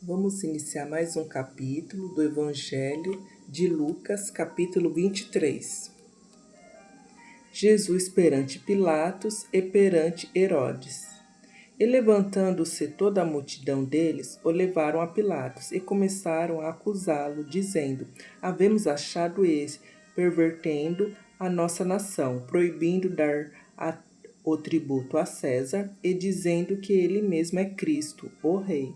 Vamos iniciar mais um capítulo do Evangelho de Lucas, capítulo 23. Jesus perante Pilatos e perante Herodes. E levantando-se toda a multidão deles, o levaram a Pilatos e começaram a acusá-lo, dizendo: Havemos achado esse, pervertendo a nossa nação, proibindo dar o tributo a César e dizendo que ele mesmo é Cristo, o Rei.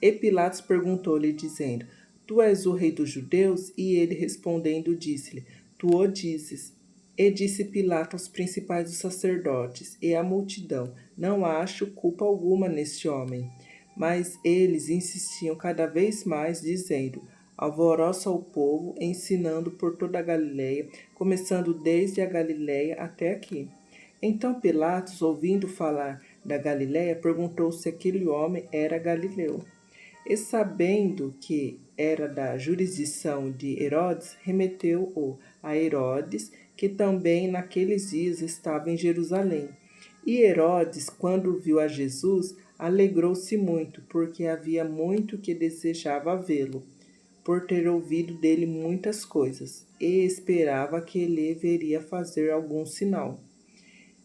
E Pilatos perguntou-lhe, dizendo: Tu és o rei dos judeus? E ele respondendo disse-lhe: Tu o dizes. E disse Pilatos aos principais dos sacerdotes e à multidão: Não acho culpa alguma neste homem. Mas eles insistiam cada vez mais, dizendo: Alvoroça o povo, ensinando por toda a Galileia, começando desde a Galileia até aqui. Então Pilatos, ouvindo falar da Galileia, perguntou se aquele homem era galileu. E sabendo que era da jurisdição de Herodes, remeteu-o a Herodes, que também naqueles dias estava em Jerusalém. E Herodes, quando viu a Jesus, alegrou-se muito, porque havia muito que desejava vê-lo, por ter ouvido dele muitas coisas, e esperava que ele veria fazer algum sinal.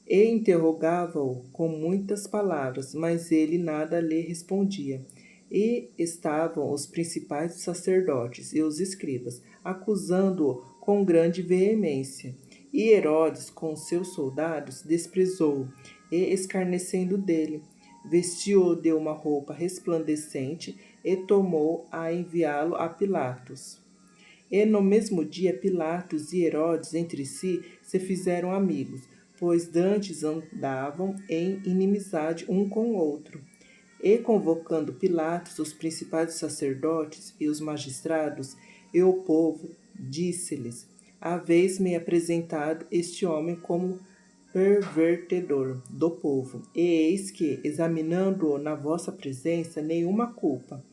E interrogava-o com muitas palavras, mas ele nada lhe respondia. E estavam os principais sacerdotes e os escribas, acusando-o com grande veemência. E Herodes, com seus soldados, desprezou-o, e, escarnecendo dele, vestiu-o de uma roupa resplandecente e tomou a enviá-lo a Pilatos. E no mesmo dia Pilatos e Herodes entre si se fizeram amigos, pois dantes andavam em inimizade um com o outro. E convocando Pilatos os principais sacerdotes e os magistrados e o povo, disse-lhes: Haveis-me apresentado este homem como pervertedor do povo, e eis que, examinando-o na vossa presença, nenhuma culpa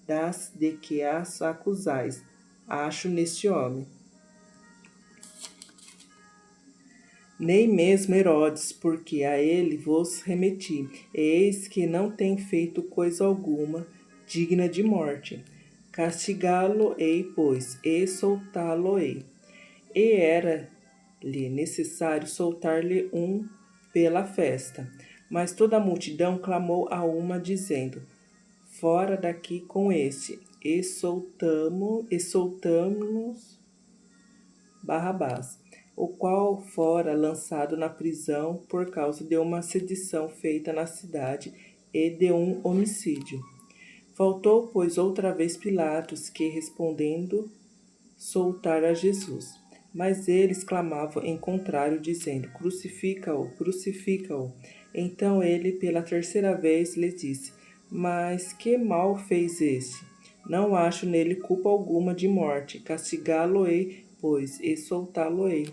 das de que as acusais acho neste homem. Nem mesmo Herodes, porque a ele vos remeti, eis que não tem feito coisa alguma digna de morte. Castigá-lo-ei, pois, e soltá-lo-ei. E era-lhe necessário soltar-lhe um pela festa. Mas toda a multidão clamou a uma, dizendo: Fora daqui com este, e soltamo-nos Barrabás, o qual fora lançado na prisão por causa de uma sedição feita na cidade e de um homicídio. Faltou, pois, outra vez Pilatos, que, respondendo, soltara Jesus. Mas eles clamavam em contrário, dizendo: Crucifica-o, crucifica-o. Então ele, pela terceira vez, lhe disse: Mas que mal fez este? Não acho nele culpa alguma de morte. Castigá-lo-ei, pois, e soltá-lo-ei.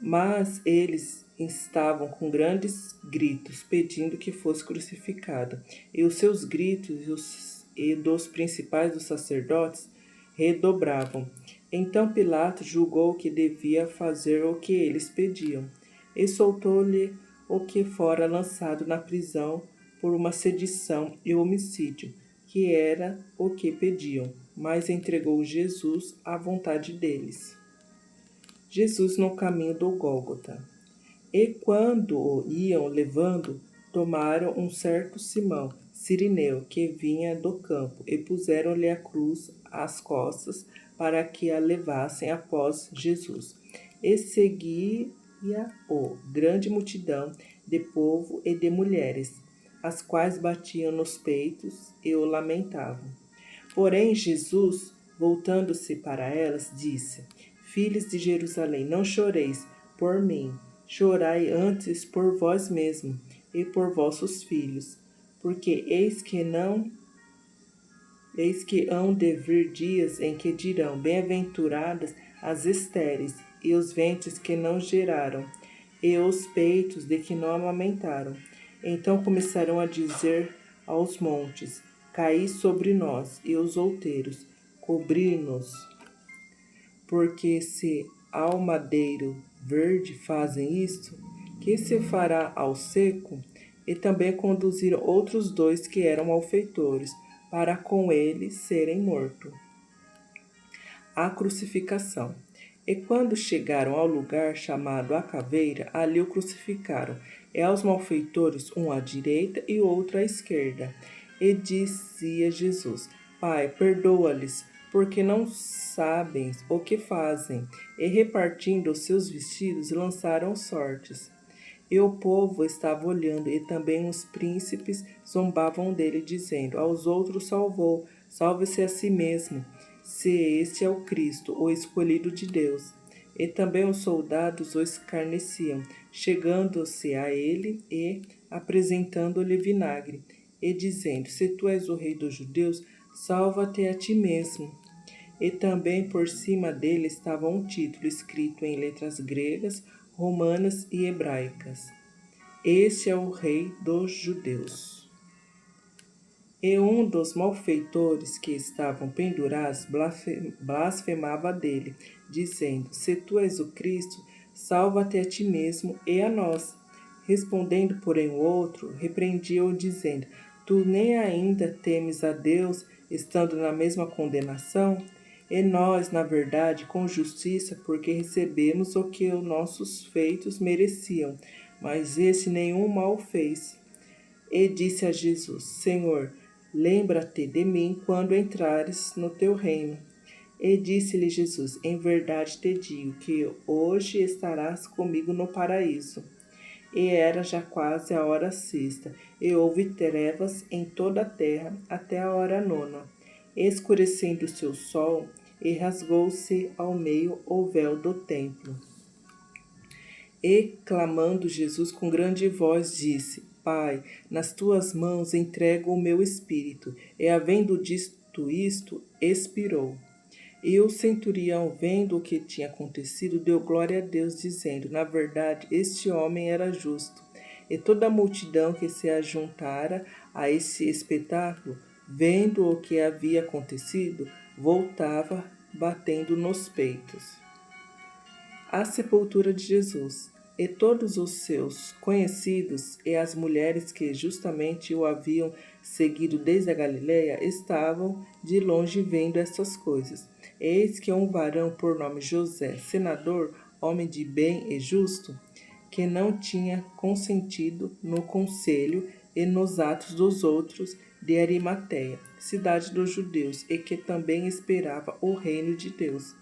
Mas eles estavam com grandes gritos, pedindo que fosse crucificado. E os seus gritos e dos principais dos sacerdotes redobravam. Então Pilatos julgou que devia fazer o que eles pediam, e soltou-lhe o que fora lançado na prisão por uma sedição e homicídio, que era o que pediam, mas entregou Jesus à vontade deles. Jesus no caminho do Gólgota. E quando o iam levando, tomaram um certo Simão, sirineu, que vinha do campo, e puseram-lhe a cruz às costas, para que a levassem após Jesus. E seguia-o grande multidão de povo e de mulheres, as quais batiam nos peitos e o lamentavam. Porém Jesus, voltando-se para elas, disse: Filhos de Jerusalém, não choreis por mim, chorai antes por vós mesmos e por vossos filhos, porque eis que hão de vir dias em que dirão: Bem-aventuradas as estéreis, e os ventres que não geraram, e os peitos de que não amamentaram. Então começarão a dizer aos montes: Caí sobre nós, e os outeiros: Cobri-nos. Porque se ao madeiro verde fazem isto, que se fará ao seco? E também conduziram outros dois que eram malfeitores, para com ele serem mortos. A crucificação. E quando chegaram ao lugar chamado a Caveira, ali o crucificaram, e aos malfeitores, um à direita e outro à esquerda. E dizia Jesus: Pai, perdoa-lhes, porque não sabem o que fazem. E repartindo os seus vestidos, lançaram sortes. E o povo estava olhando, e também os príncipes zombavam dele, dizendo: Aos outros salvou, salve-se a si mesmo, se este é o Cristo, o escolhido de Deus. E também os soldados o escarneciam, chegando-se a ele e apresentando-lhe vinagre, e dizendo: Se tu és o rei dos judeus, salva-te a ti mesmo. E também por cima dele estava um título escrito em letras gregas, romanas e hebraicas: Este é o rei dos judeus. E um dos malfeitores que estavam pendurados blasfemava dele, dizendo: Se tu és o Cristo, salva-te a ti mesmo e a nós. Respondendo, porém, o outro, repreendia-o, dizendo: Tu nem ainda temes a Deus, estando na mesma condenação? E nós, na verdade, com justiça, porque recebemos o que os nossos feitos mereciam, mas esse nenhum mal fez. E disse a Jesus: Senhor, lembra-te de mim quando entrares no teu reino. E disse-lhe Jesus: Em verdade te digo que hoje estarás comigo no paraíso. E era já quase a hora sexta, e houve trevas em toda a terra até a hora nona, escurecendo-se o sol, e rasgou-se ao meio o véu do templo. E, clamando Jesus com grande voz, disse: Pai, nas tuas mãos entrego o meu espírito. E, havendo dito isto, expirou. E o centurião, vendo o que tinha acontecido, deu glória a Deus, dizendo: Na verdade, este homem era justo. E toda a multidão que se ajuntara a esse espetáculo, vendo o que havia acontecido, voltava, batendo nos peitos. A sepultura de Jesus. E todos os seus conhecidos e as mulheres que justamente o haviam seguido desde a Galiléia estavam de longe vendo estas coisas. Eis que um varão por nome José, senador, homem de bem e justo, que não tinha consentido no conselho e nos atos dos outros, de Arimateia, cidade dos judeus, e que também esperava o reino de Deus.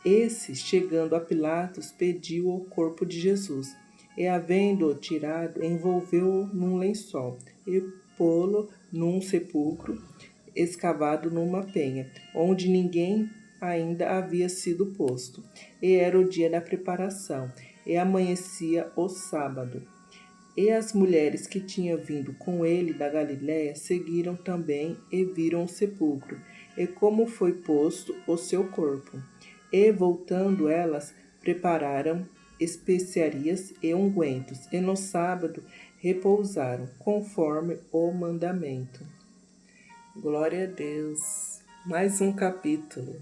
Esse, chegando a Pilatos, pediu o corpo de Jesus, e, havendo-o tirado, envolveu-o num lençol, e pô-lo num sepulcro escavado numa penha, onde ninguém ainda havia sido posto. E era o dia da preparação, e amanhecia o sábado. E as mulheres que tinham vindo com ele da Galiléia seguiram também e viram o sepulcro, e como foi posto o seu corpo. E, voltando elas, prepararam especiarias e ungüentos, e no sábado repousaram, conforme o mandamento. Glória a Deus. Mais um capítulo.